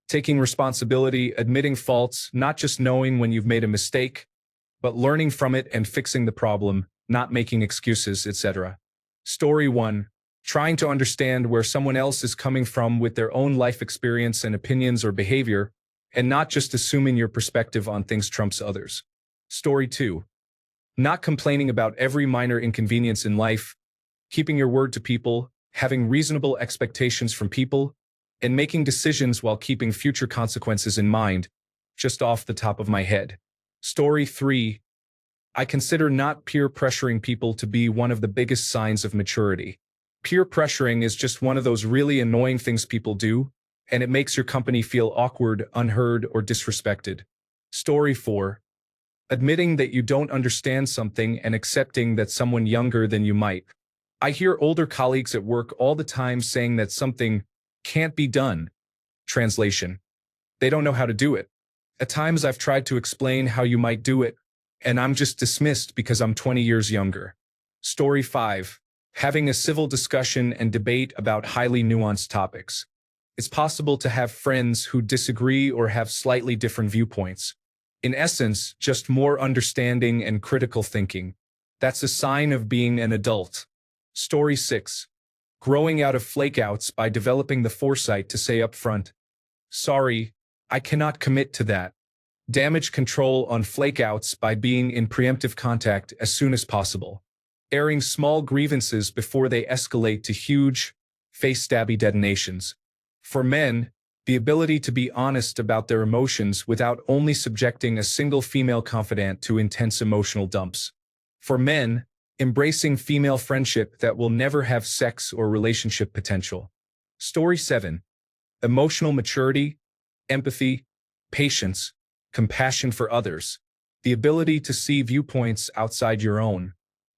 Taking responsibility, admitting faults, not just knowing when you've made a mistake, but learning from it and fixing the problem, not making excuses, etc. Story 1. Trying to understand where someone else is coming from with their own life experience and opinions or behavior, and not just assuming your perspective on things trumps others. Story 2. Not complaining about every minor inconvenience in life, keeping your word to people, having reasonable expectations from people, and making decisions while keeping future consequences in mind, just off the top of my head. Story 3. I consider not peer pressuring people to be one of the biggest signs of maturity. Peer pressuring is just one of those really annoying things people do, and it makes your company feel awkward, unheard, or disrespected. Story 4. Admitting that you don't understand something and accepting that someone younger than you might. I hear older colleagues at work all the time saying that something can't be done. Translation: they don't know how to do it. At times I've tried to explain how you might do it, and I'm just dismissed because I'm 20 years younger. Story 5. Having a civil discussion and debate about highly nuanced topics. It's possible to have friends who disagree or have slightly different viewpoints. In essence, just more understanding and critical thinking. That's a sign of being an adult. Story 6. Growing out of flakeouts by developing the foresight to say up front, "Sorry, I cannot commit to that." Damage control on flakeouts by being in preemptive contact as soon as possible. Airing small grievances before they escalate to huge, face-stabby detonations. For men, the ability to be honest about their emotions without only subjecting a single female confidant to intense emotional dumps. For men, embracing female friendship that will never have sex or relationship potential. Story 7. Emotional maturity, empathy, patience, compassion for others. The ability to see viewpoints outside your own.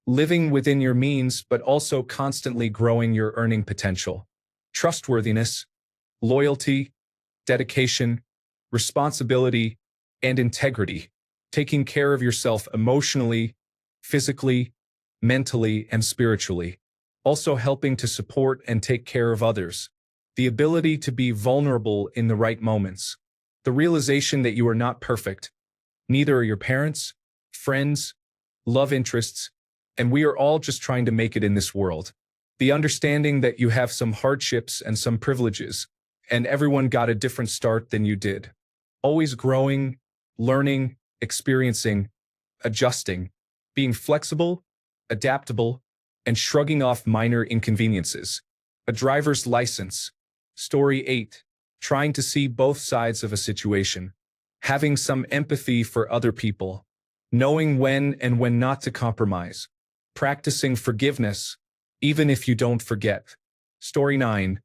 Living within your means but also constantly growing your earning potential. Trustworthiness, loyalty, dedication, responsibility, and integrity. Taking care of yourself emotionally, physically, mentally, and spiritually. Also helping to support and take care of others. The ability to be vulnerable in the right moments. The realization that you are not perfect. Neither are your parents, friends, love interests, and we are all just trying to make it in this world. The understanding that you have some hardships and some privileges, and everyone got a different start than you did. Always growing, learning, experiencing, adjusting, being flexible, adaptable, and shrugging off minor inconveniences. A driver's license. Story 8. Trying to see both sides of a situation. Having some empathy for other people. Knowing when and when not to compromise. Practicing forgiveness, even if you don't forget. Story 9.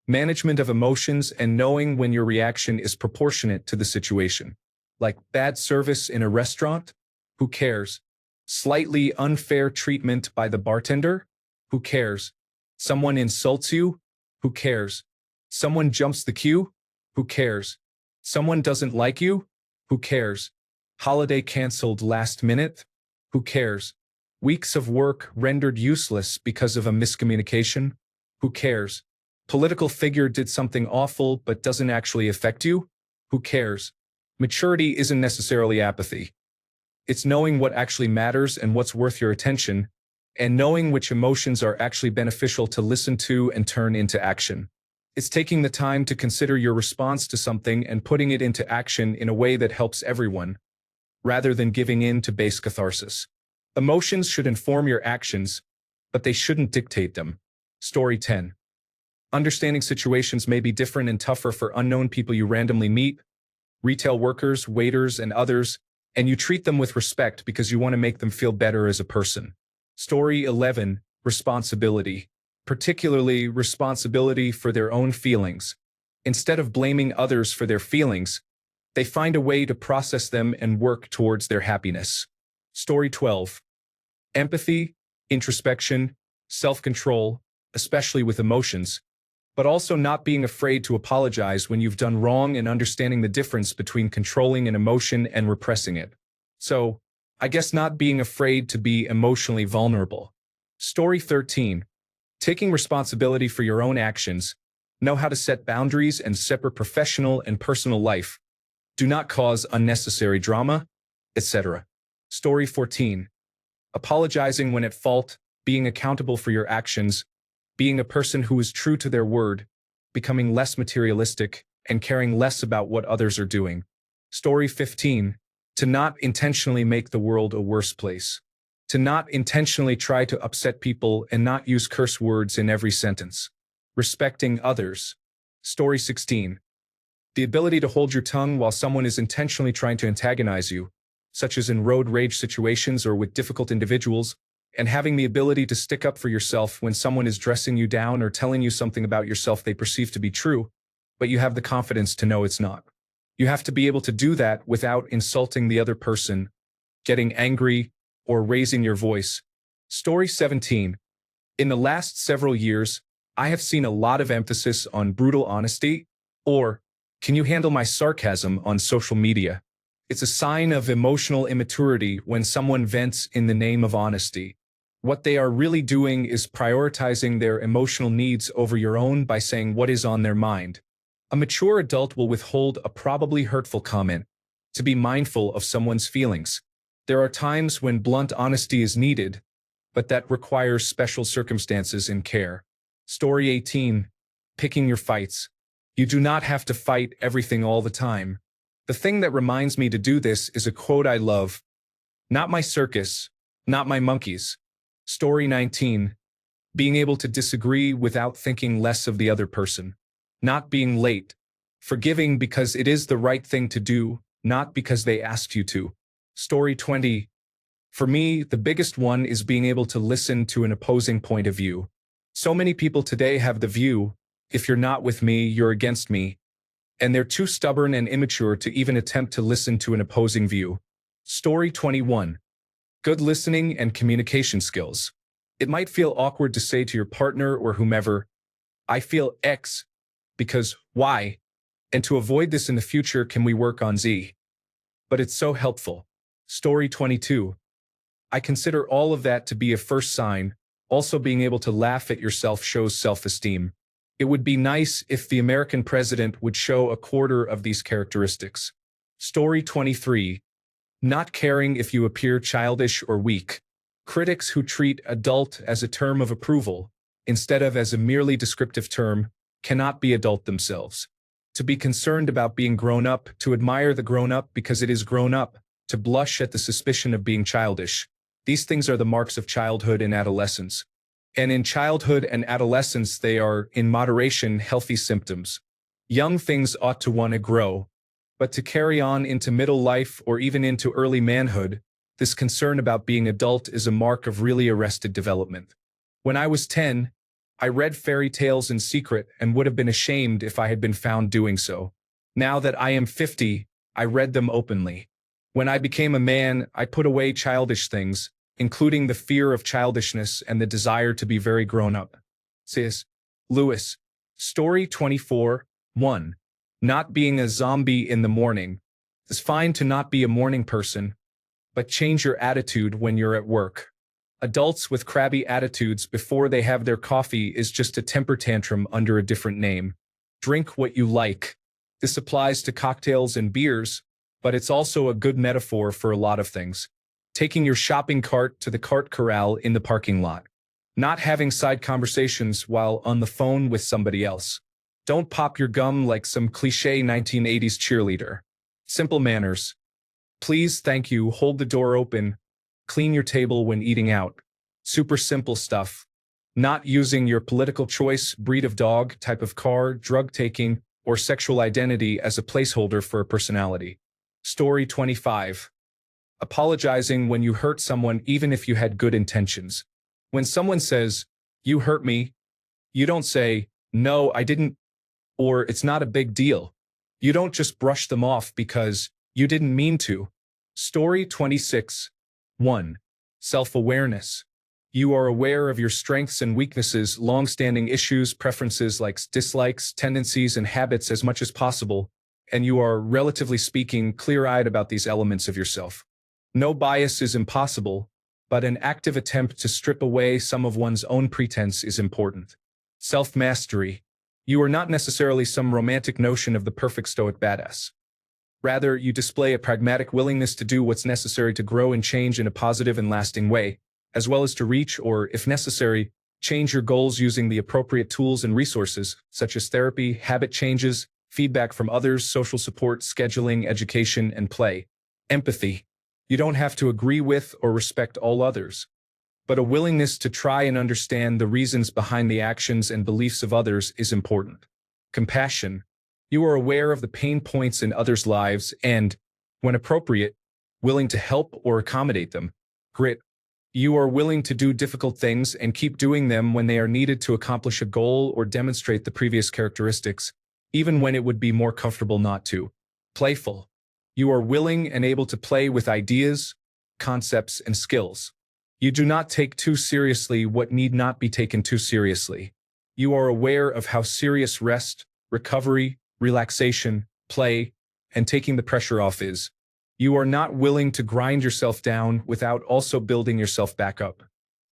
Management of emotions and knowing when your reaction is proportionate to the situation. Like bad service in a restaurant? Who cares? Slightly unfair treatment by the bartender? Who cares? Someone insults you? Who cares? Someone jumps the queue? Who cares? Someone doesn't like you? Who cares? Holiday canceled last minute? Who cares? Weeks of work rendered useless because of a miscommunication? Who cares? Political figure did something awful but doesn't actually affect you? Who cares? Maturity isn't necessarily apathy. It's knowing what actually matters and what's worth your attention, and knowing which emotions are actually beneficial to listen to and turn into action. It's taking the time to consider your response to something and putting it into action in a way that helps everyone, rather than giving in to base catharsis. Emotions should inform your actions, but they shouldn't dictate them. Story 10. Understanding situations may be different and tougher for unknown people you randomly meet, retail workers, waiters, and others, and you treat them with respect because you want to make them feel better as a person. Story 11. Responsibility. Particularly responsibility for their own feelings. Instead of blaming others for their feelings, they find a way to process them and work towards their happiness. Story 12. Empathy, introspection, self-control, especially with emotions, but also not being afraid to apologize when you've done wrong and understanding the difference between controlling an emotion and repressing it. So, I guess not being afraid to be emotionally vulnerable. Story 13. Taking responsibility for your own actions, Know how to set boundaries and separate professional and personal life. Do not cause unnecessary drama, etc. Story 14. Apologizing when at fault, being accountable for your actions, being a person who is true to their word, becoming less materialistic, and caring less about what others are doing. Story 15. To not intentionally make the world a worse place. To not intentionally try to upset people and not use curse words in every sentence. Respecting others. Story 16. The ability to hold your tongue while someone is intentionally trying to antagonize you, such as in road rage situations or with difficult individuals, and having the ability to stick up for yourself when someone is dressing you down or telling you something about yourself they perceive to be true, but you have the confidence to know it's not. You have to be able to do that without insulting the other person, getting angry, or raising your voice. Story 17. In the last several years, I have seen a lot of emphasis on brutal honesty, or, can you handle my sarcasm, on social media. It's a sign of emotional immaturity when someone vents in the name of honesty. What they are really doing is prioritizing their emotional needs over your own by saying what is on their mind. A mature adult will withhold a probably hurtful comment to be mindful of someone's feelings. There are times when blunt honesty is needed, but that requires special circumstances and care. Story 18. Picking your fights. You do not have to fight everything all the time. The thing that reminds me to do this is a quote I love. Not my circus, not my monkeys. Story 19. Being able to disagree without thinking less of the other person. Not being late. Forgiving because it is the right thing to do, not because they asked you to. Story 20. For me, the biggest one is being able to listen to an opposing point of view. So many people today have the view, if you're not with me, you're against me, and they're too stubborn and immature to even attempt to listen to an opposing view. Story 21. Good listening and communication skills. It might feel awkward to say to your partner or whomever, I feel X, because Y, and to avoid this in the future, can we work on Z? But it's so helpful. Story 22. I consider all of that to be a first sign. Also, being able to laugh at yourself shows self-esteem. It would be nice if the American president would show a quarter of these characteristics. Story 23. Not caring if you appear childish or weak. Critics who treat adult as a term of approval, instead of as a merely descriptive term, cannot be adult themselves. To be concerned about being grown up, to admire the grown up because it is grown up, to blush at the suspicion of being childish. These things are the marks of childhood and adolescence. And in childhood and adolescence, they are, in moderation, healthy symptoms. Young things ought to want to grow, but to carry on into middle life or even into early manhood, this concern about being adult is a mark of really arrested development. When I was 10, I read fairy tales in secret and would have been ashamed if I had been found doing so. Now that I am 50, I read them openly. When I became a man, I put away childish things, including the fear of childishness and the desire to be very grown up. C.S. Lewis. Story 24. 1. Not being a zombie in the morning. It's fine to not be a morning person, but change your attitude when you're at work. Adults with crabby attitudes before they have their coffee is just a temper tantrum under a different name. Drink what you like. This applies to cocktails and beers, but it's also a good metaphor for a lot of things. Taking your shopping cart to the cart corral in the parking lot. Not having side conversations while on the phone with somebody else. Don't pop your gum like some cliché 1980s cheerleader. Simple manners. Please, thank you, hold the door open. Clean your table when eating out. Super simple stuff. Not using your political choice, breed of dog, type of car, drug taking, or sexual identity as a placeholder for a personality. Story 25. Apologizing when you hurt someone even if you had good intentions. When someone says, you hurt me, you don't say, no, I didn't, or it's not a big deal. You don't just brush them off because you didn't mean to. Story 26. 1. Self-awareness. You are aware of your strengths and weaknesses, long-standing issues, preferences, likes, dislikes, tendencies, and habits as much as possible, and you are, relatively speaking, clear-eyed about these elements of yourself. No bias is impossible, but an active attempt to strip away some of one's own pretense is important. Self-mastery. You are not necessarily some romantic notion of the perfect stoic badass. Rather, you display a pragmatic willingness to do what's necessary to grow and change in a positive and lasting way, as well as to reach or, if necessary, change your goals using the appropriate tools and resources, such as therapy, habit changes, feedback from others, social support, scheduling, education, and play. Empathy. You don't have to agree with or respect all others, but a willingness to try and understand the reasons behind the actions and beliefs of others is important. Compassion. You are aware of the pain points in others' lives and, when appropriate, willing to help or accommodate them. Grit. You are willing to do difficult things and keep doing them when they are needed to accomplish a goal or demonstrate the previous characteristics, even when it would be more comfortable not to. Playful. You are willing and able to play with ideas, concepts, and skills. You do not take too seriously what need not be taken too seriously. You are aware of how serious rest, recovery, relaxation, play, and taking the pressure off is. You are not willing to grind yourself down without also building yourself back up.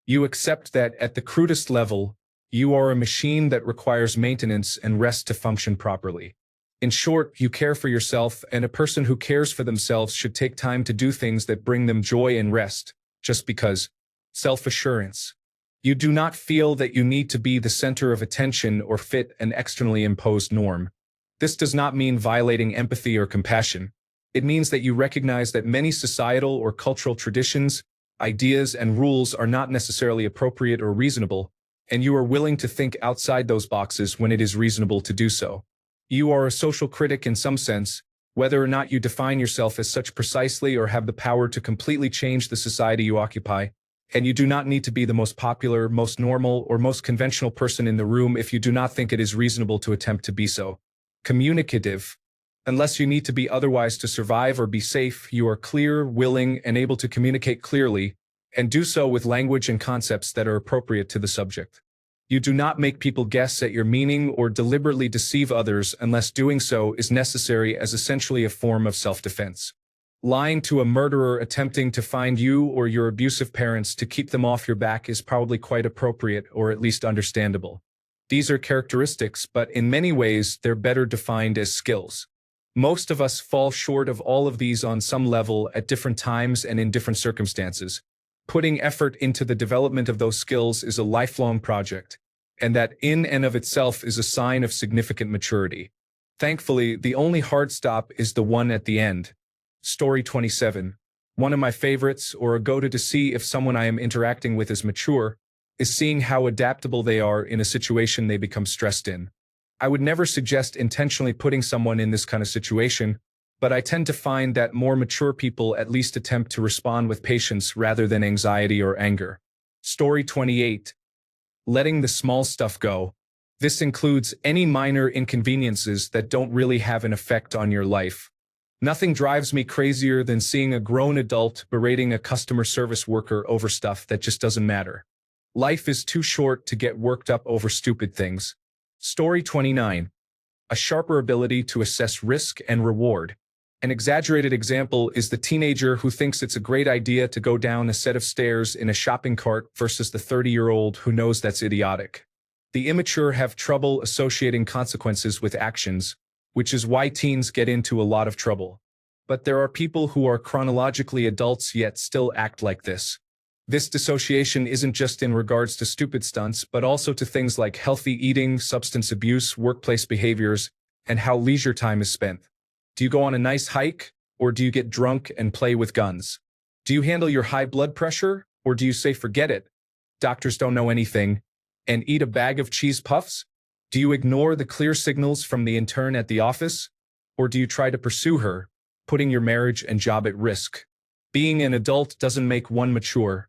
You accept that at the crudest level, you are a machine that requires maintenance and rest to function properly. In short, you care for yourself, and a person who cares for themselves should take time to do things that bring them joy and rest, just because. Self-assurance. You do not feel that you need to be the center of attention or fit an externally imposed norm. This does not mean violating empathy or compassion. It means that you recognize that many societal or cultural traditions, ideas, and rules are not necessarily appropriate or reasonable, and you are willing to think outside those boxes when it is reasonable to do so. You are a social critic in some sense, whether or not you define yourself as such precisely or have the power to completely change the society you occupy, and you do not need to be the most popular, most normal, or most conventional person in the room if you do not think it is reasonable to attempt to be so. Communicative. Unless you need to be otherwise to survive or be safe, you are clear, willing, and able to communicate clearly, and do so with language and concepts that are appropriate to the subject. You do not make people guess at your meaning or deliberately deceive others unless doing so is necessary as essentially a form of self-defense. Lying to a murderer attempting to find you or your abusive parents to keep them off your back is probably quite appropriate or at least understandable. These are characteristics, but in many ways they're better defined as skills. Most of us fall short of all of these on some level at different times and in different circumstances. Putting effort into the development of those skills is a lifelong project, and that in and of itself is a sign of significant maturity. Thankfully, the only hard stop is the one at the end. Story 27. One of my favorites, or a go-to to see if someone I am interacting with is mature, is seeing how adaptable they are in a situation they become stressed in. I would never suggest intentionally putting someone in this kind of situation, but I tend to find that more mature people at least attempt to respond with patience rather than anxiety or anger. Story 28. Letting the small stuff go. This includes any minor inconveniences that don't really have an effect on your life. Nothing drives me crazier than seeing a grown adult berating a customer service worker over stuff that just doesn't matter. Life is too short to get worked up over stupid things. Story 29. A sharper ability to assess risk and reward. An exaggerated example is the teenager who thinks it's a great idea to go down a set of stairs in a shopping cart versus the 30-year-old who knows that's idiotic. The immature have trouble associating consequences with actions, which is why teens get into a lot of trouble. But there are people who are chronologically adults yet still act like this. This dissociation isn't just in regards to stupid stunts, but also to things like healthy eating, substance abuse, workplace behaviors, and how leisure time is spent. Do you go on a nice hike, or do you get drunk and play with guns? Do you handle your high blood pressure, or do you say forget it? Doctors don't know anything, and eat a bag of cheese puffs? Do you ignore the clear signals from the intern at the office, or do you try to pursue her, putting your marriage and job at risk? Being an adult doesn't make one mature.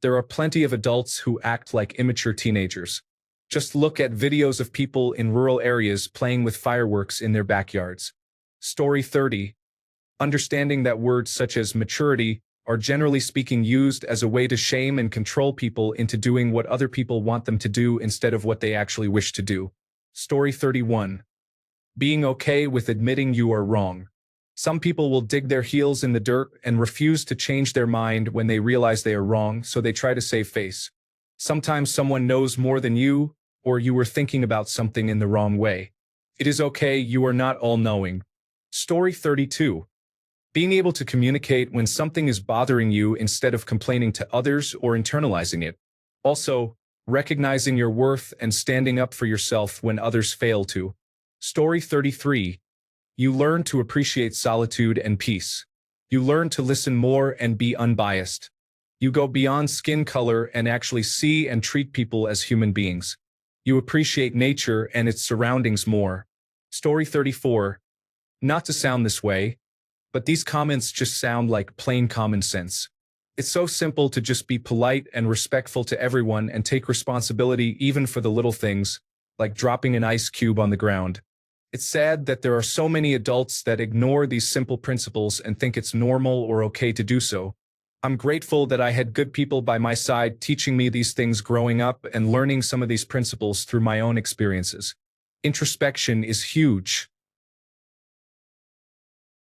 There are plenty of adults who act like immature teenagers. Just look at videos of people in rural areas playing with fireworks in their backyards. Story 30. Understanding that words such as maturity are generally speaking used as a way to shame and control people into doing what other people want them to do instead of what they actually wish to do. Story 31. Being okay with admitting you are wrong. Some people will dig their heels in the dirt and refuse to change their mind when they realize they are wrong, so they try to save face. Sometimes someone knows more than you, or you were thinking about something in the wrong way. It is okay, you are not all-knowing. Story 32. Being able to communicate when something is bothering you instead of complaining to others or internalizing it. Also, recognizing your worth and standing up for yourself when others fail to. Story 33. You learn to appreciate solitude and peace. You learn to listen more and be unbiased. You go beyond skin color and actually see and treat people as human beings. You appreciate nature and its surroundings more. Story 34. Not to sound this way, but these comments just sound like plain common sense. It's so simple to just be polite and respectful to everyone and take responsibility even for the little things, like dropping an ice cube on the ground. It's sad that there are so many adults that ignore these simple principles and think it's normal or okay to do so. I'm grateful that I had good people by my side teaching me these things growing up and learning some of these principles through my own experiences. Introspection is huge.